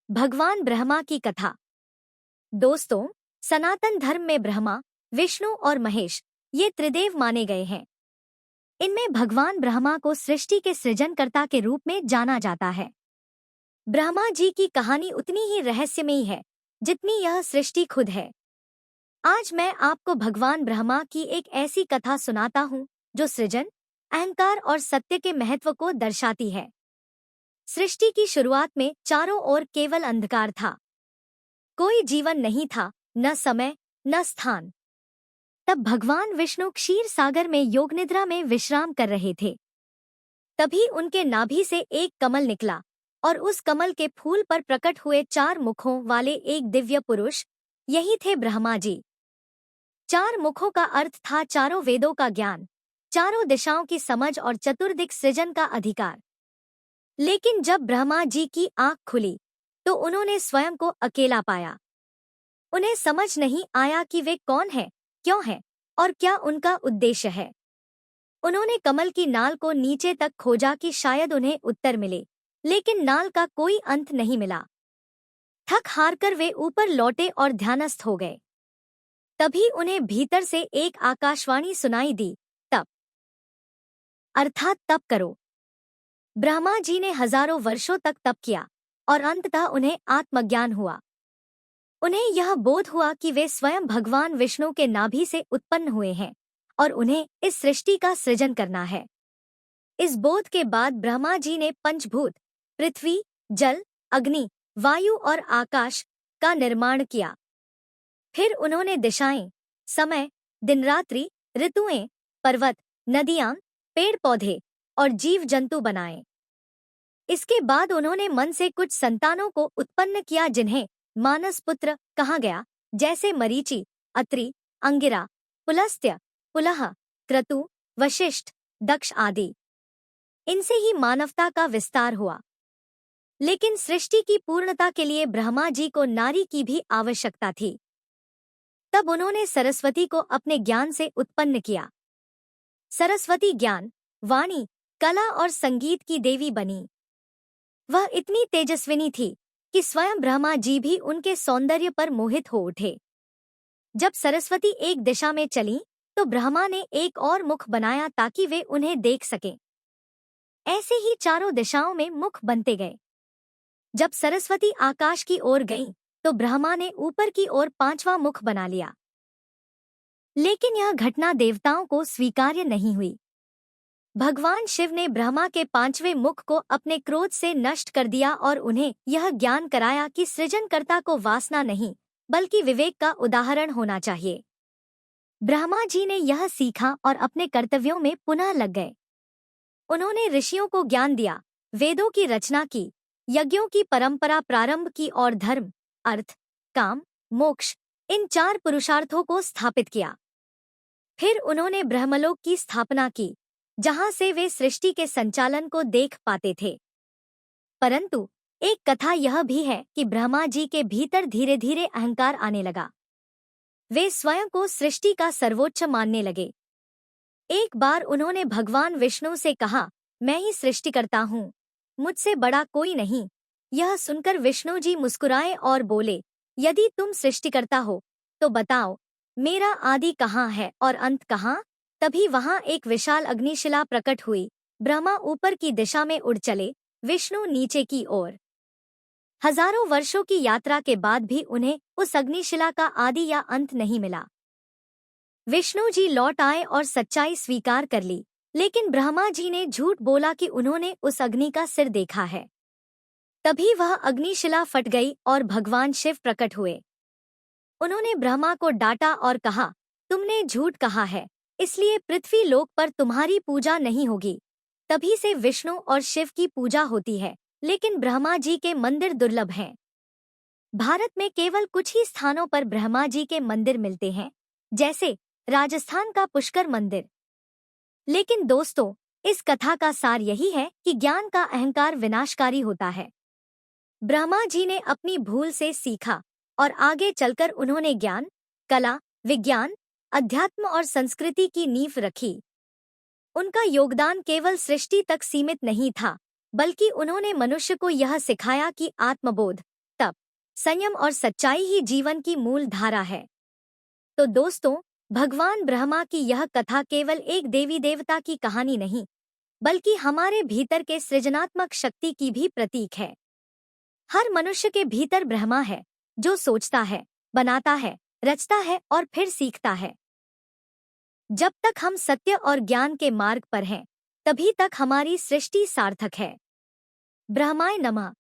भगवान ब्रह्मा की कथा। दोस्तों, सनातन धर्म में ब्रह्मा, विष्णु और महेश ये त्रिदेव माने गए हैं। इनमें भगवान ब्रह्मा को सृष्टि के सृजनकर्ता के रूप में जाना जाता है। ब्रह्मा जी की कहानी उतनी ही रहस्यमयी है जितनी यह सृष्टि खुद है। आज मैं आपको भगवान ब्रह्मा की एक ऐसी कथा सुनाता हूँ जो सृजन, अहंकार और सत्य के महत्व को दर्शाती है। सृष्टि की शुरुआत में चारों ओर केवल अंधकार था। कोई जीवन नहीं था, न समय, न स्थान। तब भगवान विष्णु क्षीर सागर में योग निद्रा में विश्राम कर रहे थे। तभी उनके नाभि से एक कमल निकला और उस कमल के फूल पर प्रकट हुए 4 मुखों वाले एक दिव्य पुरुष, यही थे ब्रह्मा जी। 4 मुखों का अर्थ था चारों वेदों का ज्ञान, चारों दिशाओं की समझ और चतुर्दिक सृजन का अधिकार। लेकिन जब ब्रह्मा जी की आंख खुली तो उन्होंने स्वयं को अकेला पाया। उन्हें समझ नहीं आया कि वे कौन हैं, क्यों हैं और क्या उनका उद्देश्य है। उन्होंने कमल की नाल को नीचे तक खोजा कि शायद उन्हें उत्तर मिले, लेकिन नाल का कोई अंत नहीं मिला। थक हारकर वे ऊपर लौटे और ध्यानस्थ हो गए। तभी उन्हें भीतर से एक आकाशवाणी सुनाई दी, तप अर्थात तप करो। ब्रह्मा जी ने हजारों वर्षों तक तप किया और अंततः उन्हें आत्मज्ञान हुआ। उन्हें यह बोध हुआ कि वे स्वयं भगवान विष्णु के नाभि से उत्पन्न हुए हैं और उन्हें इस सृष्टि का सृजन करना है। इस बोध के बाद ब्रह्मा जी ने पंचभूत पृथ्वी, जल, अग्नि, वायु और आकाश का निर्माण किया। फिर उन्होंने दिशाएं, समय, दिन रात्रि, ऋतुएं, पर्वत, नदियां, पेड़ पौधे और जीव जंतु बनाए। इसके बाद उन्होंने मन से कुछ संतानों को उत्पन्न किया जिन्हें मानस पुत्र कहा गया, जैसे मरीचि, अत्रि, अंगिरा, पुलस्त्य, पुलह, क्रतु, वशिष्ठ, दक्ष आदि। इनसे ही मानवता का विस्तार हुआ। लेकिन सृष्टि की पूर्णता के लिए ब्रह्मा जी को नारी की भी आवश्यकता थी। तब उन्होंने सरस्वती को अपने ज्ञान से उत्पन्न किया। सरस्वती ज्ञान, वाणी, कला और संगीत की देवी बनी। वह इतनी तेजस्विनी थी कि स्वयं ब्रह्मा जी भी उनके सौंदर्य पर मोहित हो उठे। जब सरस्वती एक दिशा में चली तो ब्रह्मा ने एक और मुख बनाया ताकि वे उन्हें देख सकें। ऐसे ही चारों दिशाओं में मुख बनते गए। जब सरस्वती आकाश की ओर गईं, तो ब्रह्मा ने ऊपर की ओर 5वां मुख बना लिया। लेकिन यह घटना देवताओं को स्वीकार्य नहीं हुई। भगवान शिव ने ब्रह्मा के 5वें मुख को अपने क्रोध से नष्ट कर दिया और उन्हें यह ज्ञान कराया कि सृजनकर्ता को वासना नहीं बल्कि विवेक का उदाहरण होना चाहिए। ब्रह्मा जी ने यह सीखा और अपने कर्तव्यों में पुनः लग गए। उन्होंने ऋषियों को ज्ञान दिया, वेदों की रचना की, यज्ञों की परंपरा प्रारंभ की और धर्म, अर्थ, काम, मोक्ष इन 4 पुरुषार्थों को स्थापित किया। फिर उन्होंने ब्रह्मलोक की स्थापना की, जहां से वे सृष्टि के संचालन को देख पाते थे। परंतु एक कथा यह भी है कि ब्रह्मा जी के भीतर धीरे धीरे अहंकार आने लगा। वे स्वयं को सृष्टि का सर्वोच्च मानने लगे। एक बार उन्होंने भगवान विष्णु से कहा, मैं ही सृष्टिकर्ता हूँ, मुझसे बड़ा कोई नहीं। यह सुनकर विष्णु जी मुस्कुराए और बोले, यदि तुम सृष्टिकर्ता हो तो बताओ, मेरा आदि कहाँ है और अंत कहाँ? तभी वहां एक विशाल अग्निशिला प्रकट हुई। ब्रह्मा ऊपर की दिशा में उड़ चले, विष्णु नीचे की ओर। हजारों वर्षों की यात्रा के बाद भी उन्हें उस अग्निशिला का आदि या अंत नहीं मिला। विष्णु जी लौट आए और सच्चाई स्वीकार कर ली, लेकिन ब्रह्मा जी ने झूठ बोला कि उन्होंने उस अग्नि का सिर देखा है। तभी वह अग्निशिला फट गई और भगवान शिव प्रकट हुए। उन्होंने ब्रह्मा को डांटा और कहा, तुमने झूठ कहा है, इसलिए पृथ्वी लोक पर तुम्हारी पूजा नहीं होगी। तभी से विष्णु और शिव की पूजा होती है, लेकिन ब्रह्मा जी के मंदिर दुर्लभ हैं। भारत में केवल कुछ ही स्थानों पर ब्रह्मा जी के मंदिर मिलते हैं, जैसे राजस्थान का पुष्कर मंदिर। लेकिन दोस्तों, इस कथा का सार यही है कि ज्ञान का अहंकार विनाशकारी होता है। ब्रह्मा जी ने अपनी भूल से सीखा और आगे चलकर उन्होंने ज्ञान, कला, विज्ञान, अध्यात्म और संस्कृति की नींव रखी। उनका योगदान केवल सृष्टि तक सीमित नहीं था, बल्कि उन्होंने मनुष्य को यह सिखाया कि आत्मबोध, तप, संयम और सच्चाई ही जीवन की मूल धारा है। तो दोस्तों, भगवान ब्रह्मा की यह कथा केवल एक देवी देवता की कहानी नहीं, बल्कि हमारे भीतर के सृजनात्मक शक्ति की भी प्रतीक है। हर मनुष्य के भीतर ब्रह्मा है, जो सोचता है, बनाता है, रचता है और फिर सीखता है। जब तक हम सत्य और ज्ञान के मार्ग पर हैं, तभी तक हमारी सृष्टि सार्थक है। ब्रह्माय नमः।